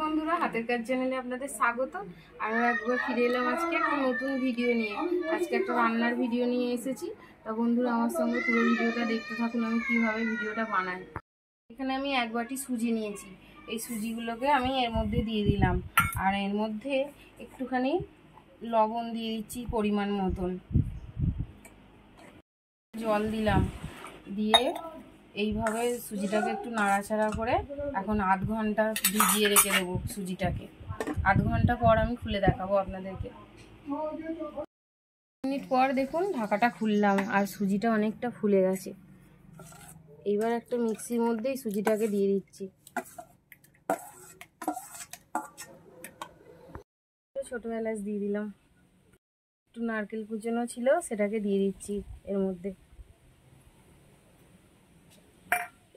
বন্ধুরা, হাতের কাজ চ্যানেলে আপনাদের স্বাগত। আমি একবার ফিরে এলাম আজকে একটা নতুন ভিডিও নিয়ে। আজকে একটা রান্নার ভিডিও নিয়ে এসেছি। তা বন্ধুরা, আমার সঙ্গে পুরো ভিডিওটা দেখতে থাকুন আমি কিভাবে ভিডিওটা বানাই। এখানে আমি এক বাটি সুজি নিয়েছি। এই সুজিগুলোকে আমি এর মধ্যে দিয়ে দিলাম, আর এর মধ্যে একটুখানি লবণ দিয়ে দিচ্ছি পরিমাণ মতন, জল দিলাম, দিয়ে এইভাবে সুজিটাকে একটু নাড়াচাড়া করে এখন আধ ঘন্টা ভিজিয়ে রেখে দেবো সুজিটাকে। আধ ঘন্টা পর আমি খুলে দেখাবো আপনাদেরকে। মিনিট পর দেখুন ঢাকাটা খুললাম, আর সুজিটা অনেকটা ফুলে গেছে। এইবার একটা মিক্সির মধ্যেই সুজিটাকে দিয়ে দিচ্ছি। ছোট এলাচ দিয়ে দিলাম, একটু নারকেল কুচানো ছিল সেটাকে দিয়ে দিচ্ছি এর মধ্যে।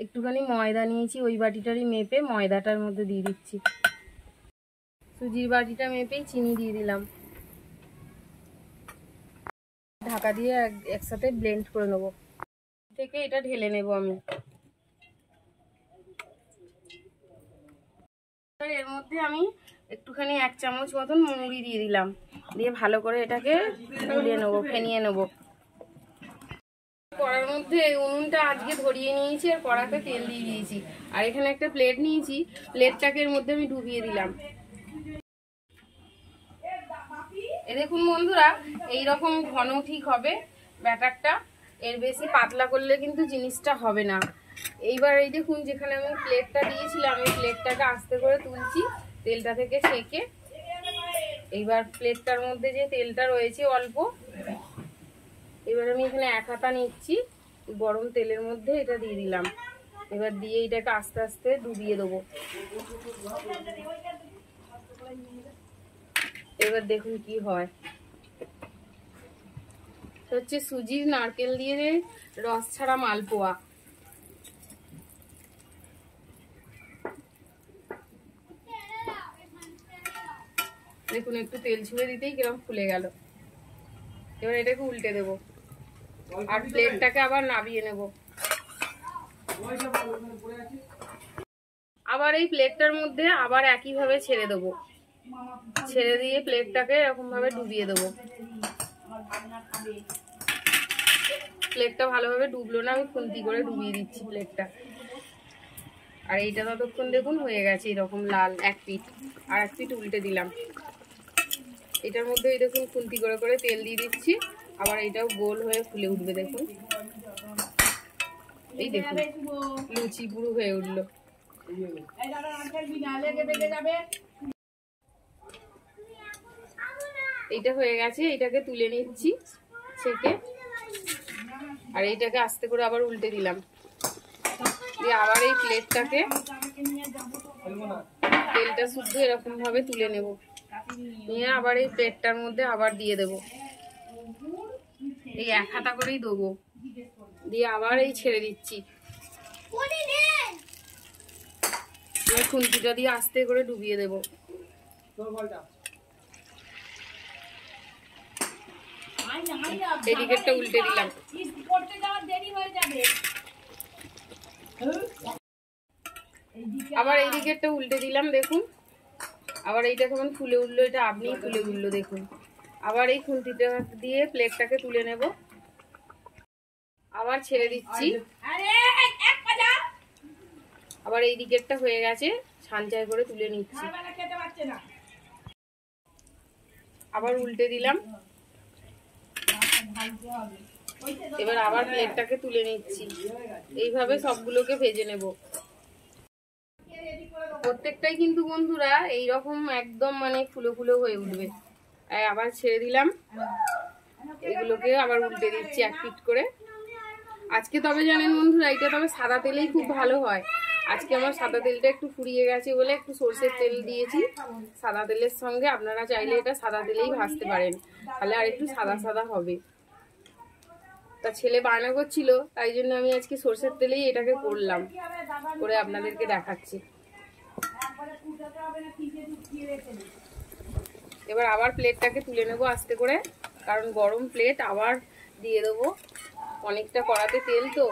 একটুখানি ময়দা নিয়েছি, ওই বাটিটারই মেপে ময়দাটার মধ্যে দিয়ে দিচ্ছি। সুজির বাটিটা মেপেই চিনি দিয়ে দিলাম। ঢাকা দিয়ে একসাথে ব্লেন্ড করে নেব। থেকে এটা ঢেলে নেব আমি। এর মধ্যে আমি একটুখানি 1 চামচ মতন মুড়ি দিয়ে দিলাম, দিয়ে ভালো করে এটাকে গুলিয়ে নেব, ফেনিয়ে নেব। কড়ার মধ্যে উনুনটা আজকে ধরিয়ে নিয়েছি, আর কড়াতে তেল দিয়ে দিয়েছি। আর এখানে একটা প্লেট নিয়েছি, প্লেটটাকে এর মধ্যে আমি ডুবিয়ে দিলাম। এ দেখুন বন্ধুরা, এইরকম ঘন ঠিক হবে ব্যাটারটা। এর বেশি পাতলা করলে কিন্তু জিনিসটা হবে না। এইবার এই দেখুন, যেখানে আমি প্লেটটা দিয়েছিলাম এই প্লেটটাকে আস্তে করে তুলছি তেলটা থেকে ছেঁকে। এইবার প্লেটটার মধ্যে যে তেলটা রয়েছে অল্প, এবার আমি এখানে 1 হাতা নিচ্ছি, গরম তেলের মধ্যে এটা দিয়ে দিলাম। এবার দিয়ে এটাকে আস্তে আস্তে ডুবিয়ে দেবো। এবার দেখুন কি হয়। হচ্ছে সুজির নারকেল দিয়ে রস ছাড়া মালপোয়া। দেখুন একটু তেল ছুঁড়ে দিতেই কিরকম ফুলে গেল। এবার এটাকে উল্টে দেব, আর প্লেটটাকে আবার নামিয়ে নেব। আবার এই প্লেটটার মধ্যে আবার একইভাবে ছেড়ে দেবো, ছেড়ে দিয়ে প্লেটটাকে এরকম ভাবে ডুবিয়ে দেবো। প্লেটটা ভালোভাবে ডুবলো না, আমি খুন্তি করে ডুবিয়ে দিচ্ছি প্লেটটা। আর এইটা ততক্ষণ দেখুন হয়ে গেছে এরকম লাল এক পিঠ, আর এক পিঠ উল্টে দিলাম। এটার মধ্যে এই দেখুন খুন্তি করে করে তেল দিয়ে দিচ্ছি, আবার এইটাও গোল হয়ে ফুলে উঠবে। দেখুন এই দেখুন লুচি পুরো হয়ে উঠলো। এইটা হয়ে গেছে, এইটাকে তুলে নিচ্ছি ছেঁকে। আর এইটাকে আস্তে করে আবার উল্টে দিলাম, দিয়ে আবার এই প্লেটটাকে তেলটা শুদ্ধ এরকম ভাবে তুলে নেব, নিয়ে আবার এই প্লেটটার মধ্যে আবার দিয়ে দেব। এই 1 হাতা করেই দেবো, দিয়ে আবার এই ছেড়ে দিচ্ছি। খুন্তিটা দিয়ে আস্তে করে ডুবিয়ে দেব। এদিকেরটা উল্টে দিলাম। আবার এই দিকেরটা উল্টে দিলাম। দেখুন আবার এইটা কেমন ফুলে উঠলো, এটা আপনিই ফুলে উঠলো। দেখুন আবার এই খুন্তিটা দিয়ে প্লেটটাকে তুলে নেব, আবার ছেড়ে দিচ্ছি। আবার এই দিকেরটা হয়ে গেছে, ছানচাই করে তুলে নিচ্ছি। আবার উল্টে দিলাম, এবার আবার প্লেটটাকে তুলে নিচ্ছি। এইভাবে সবগুলোকে ভেজে নেব। প্রত্যেকটাই কিন্তু বন্ধুরা এইরকম একদম মানে ফুলো ফুলো হয়ে উঠবে। আবার ছেড়ে দিলাম, এগুলোকে আবার উল্টে দিচ্ছি 1 পিঠ করে। আজকে তবে জানেন বন্ধুরা, এটা তবে সাদা তেলেই খুব ভালো হয়। আজকে আমার সাদা তেলটা একটু ফুরিয়ে গেছে বলে একটু সরষের তেল দিয়েছি। সাদা তেলের সঙ্গে আপনারা চাইলে এটা সাদা তেলেই ভাজতে পারেন, তাহলে আর একটু সাদা সাদা হবে। তা ছেলে বায়না করছিল, তাই জন্য আমি আজকে সরষের তেলেই এটাকে করলাম, করে আপনাদেরকে দেখাচ্ছি। এবার আবার প্লেটটাকে তুলে নেবো আস্তে করে, কারণ গরম প্লেট আবার দিয়ে দেবো। অনেকটা কড়াতে তেল তো।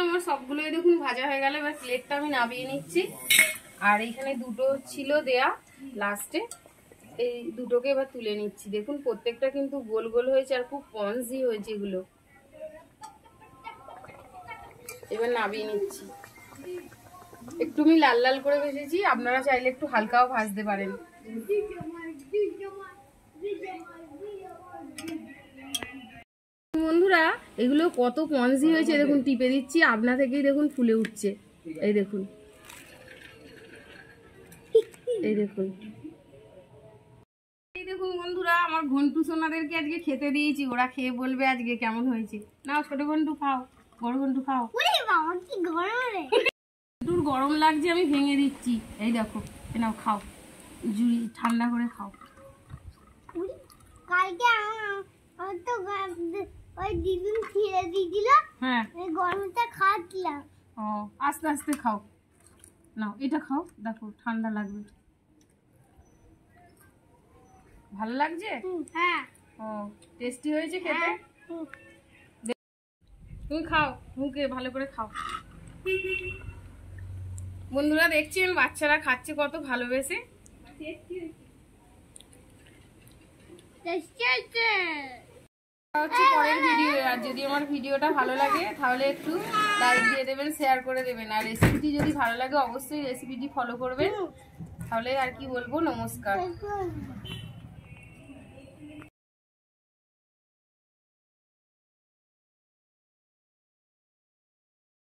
আমার সবগুলোই দেখুন ভাজা হয়ে গেল। এবার প্লেটটা আমি নামিয়ে নিচ্ছি। আর এইখানে দুটো ছিল দেয়া লাস্টে, এই দুটোকে এবার তুলে নিচ্ছি। দেখুন প্রত্যেকটা কিন্তু গোল গোল হয়েছে আর খুব স্পঞ্জি হয়েছে এগুলো। এবার নামিয়ে নিচ্ছি। একটু আমি লাল লাল করে ভেজেছি, আপনারা চাইলে একটু হালকাও ভাজতে পারেন। বন্ধুরা এগুলো কত স্পঞ্জি হয়েছে দেখুন, টিপে দিচ্ছি আপনা থেকেই দেখুন ফুলে উঠছে। এই দেখুন, এই দেখুন, এই দেখুন বন্ধুরা, আমার ঘন্টু সোনাদেরকে আজকে খেতে দিয়েছি। ওরা খেয়ে বলবে আজকে কেমন হয়েছে। নাও ছোট ঘন্টু খাও, বড় ঘন্টু খাও। ঘন্টুর গরম লাগছে, আমি ভেঙে দিচ্ছি। এই দেখো, নাও খাও, জুড়ি ঠান্ডা করে খাও। কালকে আমার তো ওই দিদিন খিদে দিয়েছিল, হ্যাঁ এই গরমটা খাচ্ছিলাম। ও আস্তে আস্তে খাও। নাও এটা খাও, দেখো ঠান্ডা লাগবে। ভালো লাগছে? হ্যাঁ। ও টেস্টি হয়েছে খেতে। তুমি খাও, মুখে ভালো করে খাও। বন্ধুরা দেখছেন বাচ্চারা খাচ্ছে কত ভালোবেসে। হচ্ছে পরের ভিডিও। আর যদি আমার ভিডিওটা ভালো লাগে তাহলে একটু লাইক দিয়ে দেবেন, শেয়ার করে দেবেন। আর রেসিপিটি যদি ভালো লাগে অবশ্যই রেসিপিটি ফলো করবেন। তাহলে আর কি বলবো, নমস্কার।